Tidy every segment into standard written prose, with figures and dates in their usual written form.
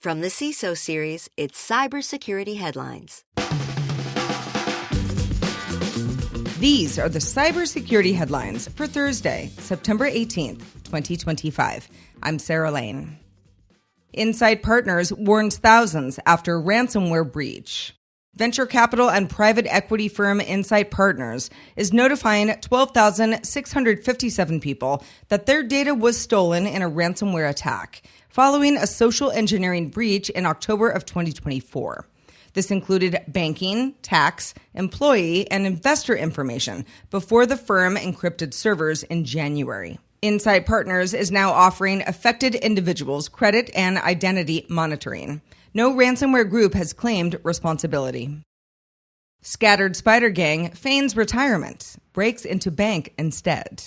From the CISO series, it's Cybersecurity Headlines. These are the cybersecurity headlines for Thursday, September 18th, 2025. I'm Sarah Lane. Insight Partners warns thousands after ransomware breach. Venture capital and private equity firm Insight Partners is notifying 12,657 people that their data was stolen in a ransomware attack following a social engineering breach in October of 2024. This included banking, tax, employee, and investor information before the firm encrypted servers in January. Insight Partners is now offering affected individuals credit and identity monitoring. No ransomware group has claimed responsibility. Scattered Spider Gang feigns retirement, breaks into bank instead.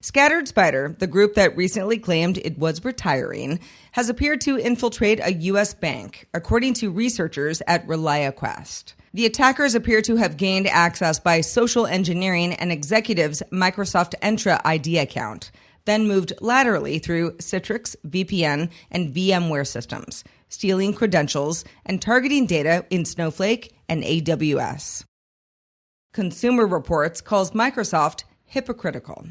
Scattered Spider, the group that recently claimed it was retiring, has appeared to infiltrate a U.S. bank, according to researchers at ReliaQuest. The attackers appear to have gained access by social engineering an executive's Microsoft Entra ID account, then moved laterally through Citrix, VPN, and VMware systems, stealing credentials and targeting data in Snowflake and AWS. Consumer Reports calls Microsoft hypocritical.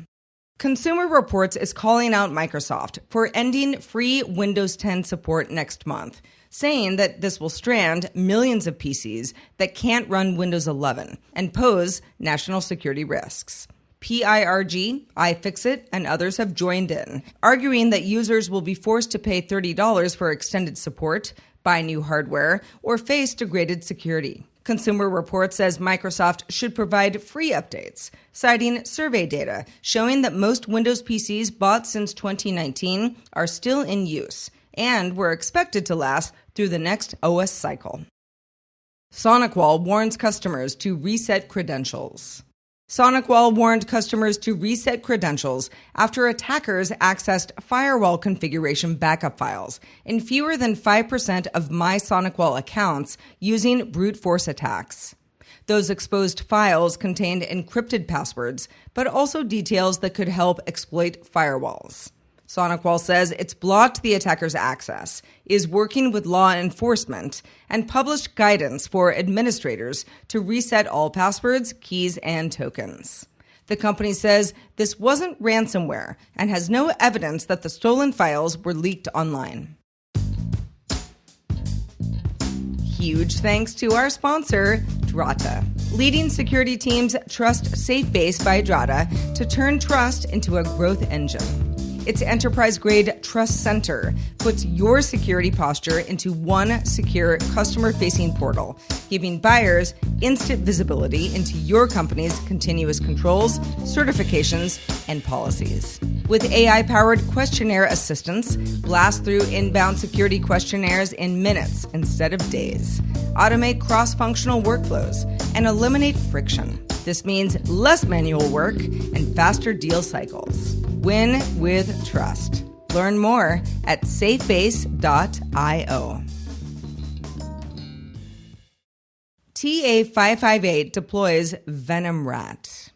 Consumer Reports is calling out Microsoft for ending free Windows 10 support next month, saying that this will strand millions of PCs that can't run Windows 11 and pose national security risks. PIRG, iFixit, and others have joined in, arguing that users will be forced to pay $30 for extended support, buy new hardware, or face degraded security. Consumer Reports says Microsoft should provide free updates, citing survey data showing that most Windows PCs bought since 2019 are still in use and were expected to last through the next OS cycle. SonicWall warns customers to reset credentials. SonicWall warned customers to reset credentials after attackers accessed firewall configuration backup files in fewer than 5% of My SonicWall accounts using brute force attacks. Those exposed files contained encrypted passwords, but also details that could help exploit firewalls. SonicWall says it's blocked the attacker's access, is working with law enforcement, and published guidance for administrators to reset all passwords, keys, and tokens. The company says this wasn't ransomware and has no evidence that the stolen files were leaked online. Huge thanks to our sponsor, Drata. Leading security teams trust SafeBase by Drata to turn trust into a growth engine. Its enterprise-grade Trust Center puts your security posture into one secure customer-facing portal, giving buyers instant visibility into your company's continuous controls, certifications, and policies. With AI-powered Questionnaire Assistance, blast through inbound security questionnaires in minutes instead of days. Automate cross-functional workflows and eliminate friction. This means less manual work and faster deal cycles. Win with trust. Learn more at safebase.io. TA558 deploys Venom Rat.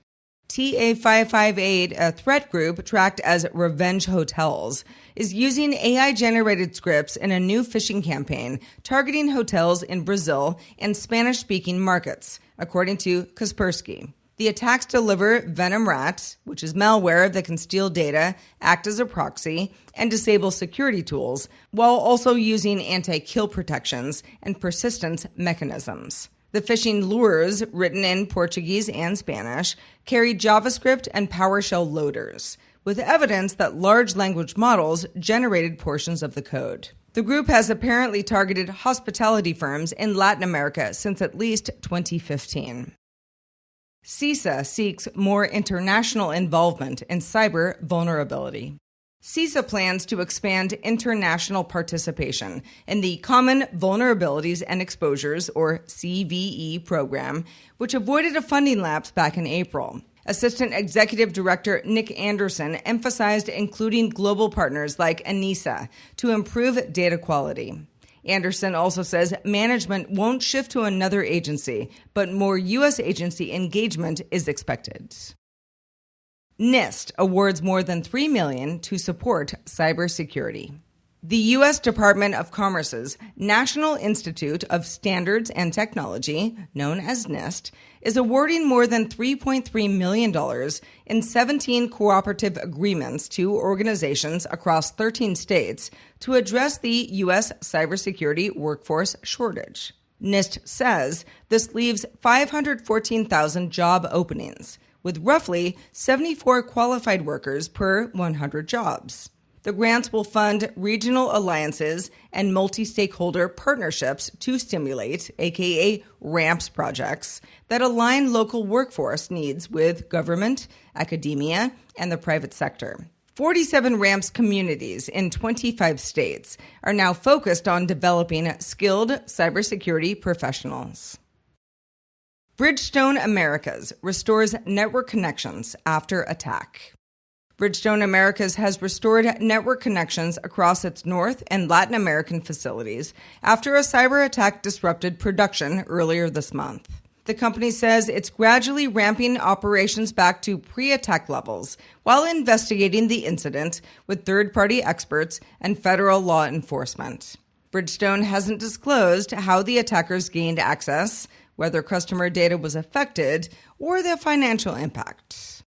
TA558, a threat group tracked as Revenge Hotels, is using AI-generated scripts in a new phishing campaign targeting hotels in Brazil and Spanish-speaking markets, according to Kaspersky. The attacks deliver Venom Rat, which is malware that can steal data, act as a proxy, and disable security tools, while also using anti-kill protections and persistence mechanisms. The phishing lures, written in Portuguese and Spanish, carry JavaScript and PowerShell loaders, with evidence that large language models generated portions of the code. The group has apparently targeted hospitality firms in Latin America since at least 2015. CISA seeks more international involvement in cyber vulnerability. CISA plans to expand international participation in the Common Vulnerabilities and Exposures, or CVE, program, which avoided a funding lapse back in April. Assistant Executive Director Nick Anderson emphasized including global partners like ENISA to improve data quality. Anderson also says management won't shift to another agency, but more U.S. agency engagement is expected. NIST awards more than $3 million to support cybersecurity. The U.S. Department of Commerce's National Institute of Standards and Technology, known as NIST, is awarding more than $3.3 million in 17 cooperative agreements to organizations across 13 states to address the U.S. cybersecurity workforce shortage. NIST says this leaves 514,000 job openings, with roughly 74 qualified workers per 100 jobs. The grants will fund regional alliances and multi-stakeholder partnerships to stimulate, aka RAMPS projects, that align local workforce needs with government, academia, and the private sector. 47 RAMPS communities in 25 states are now focused on developing skilled cybersecurity professionals. Bridgestone Americas restores network connections after attack. Bridgestone Americas has restored network connections across its North and Latin American facilities after a cyber attack disrupted production earlier this month. The company says it's gradually ramping operations back to pre-attack levels while investigating the incident with third-party experts and federal law enforcement. Bridgestone hasn't disclosed how the attackers gained access, whether customer data was affected, or the financial impact.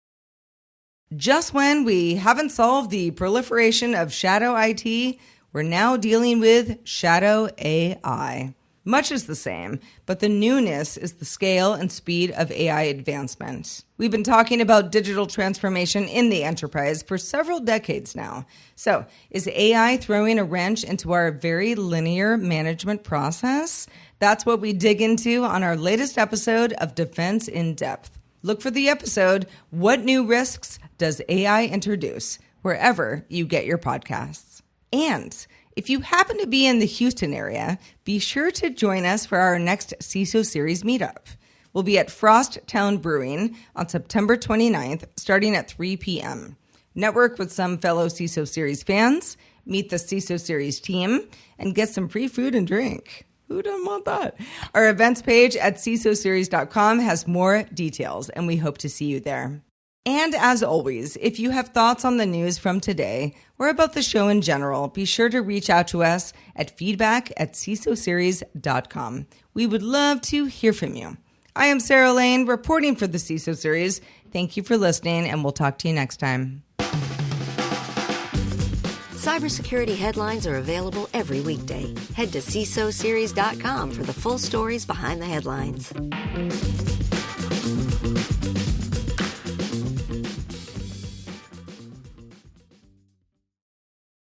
Just when we haven't solved the proliferation of shadow IT, we're now dealing with shadow AI. Much is the same, but the newness is the scale and speed of AI advancement. We've been talking about digital transformation in the enterprise for several decades now. So, is AI throwing a wrench into our very linear management process? That's what we dig into on our latest episode of Defense in Depth. Look for the episode, What New Risks Does AI Introduce? Wherever you get your podcasts. And if you happen to be in the Houston area, be sure to join us for our next CISO Series meetup. We'll be at Frost Town Brewing on September 29th, starting at 3 p.m. Network with some fellow CISO Series fans, meet the CISO Series team, and get some free food and drink. Who doesn't want that? Our events page at CISOseries.com has more details, and we hope to see you there. And as always, if you have thoughts on the news from today or about the show in general, be sure to reach out to us at feedback@CISOseries.com. We would love to hear from you. I am Sarah Lane, reporting for the CISO Series. Thank you for listening, and we'll talk to you next time. Cybersecurity headlines are available every weekday. Head to CISOseries.com for the full stories behind the headlines.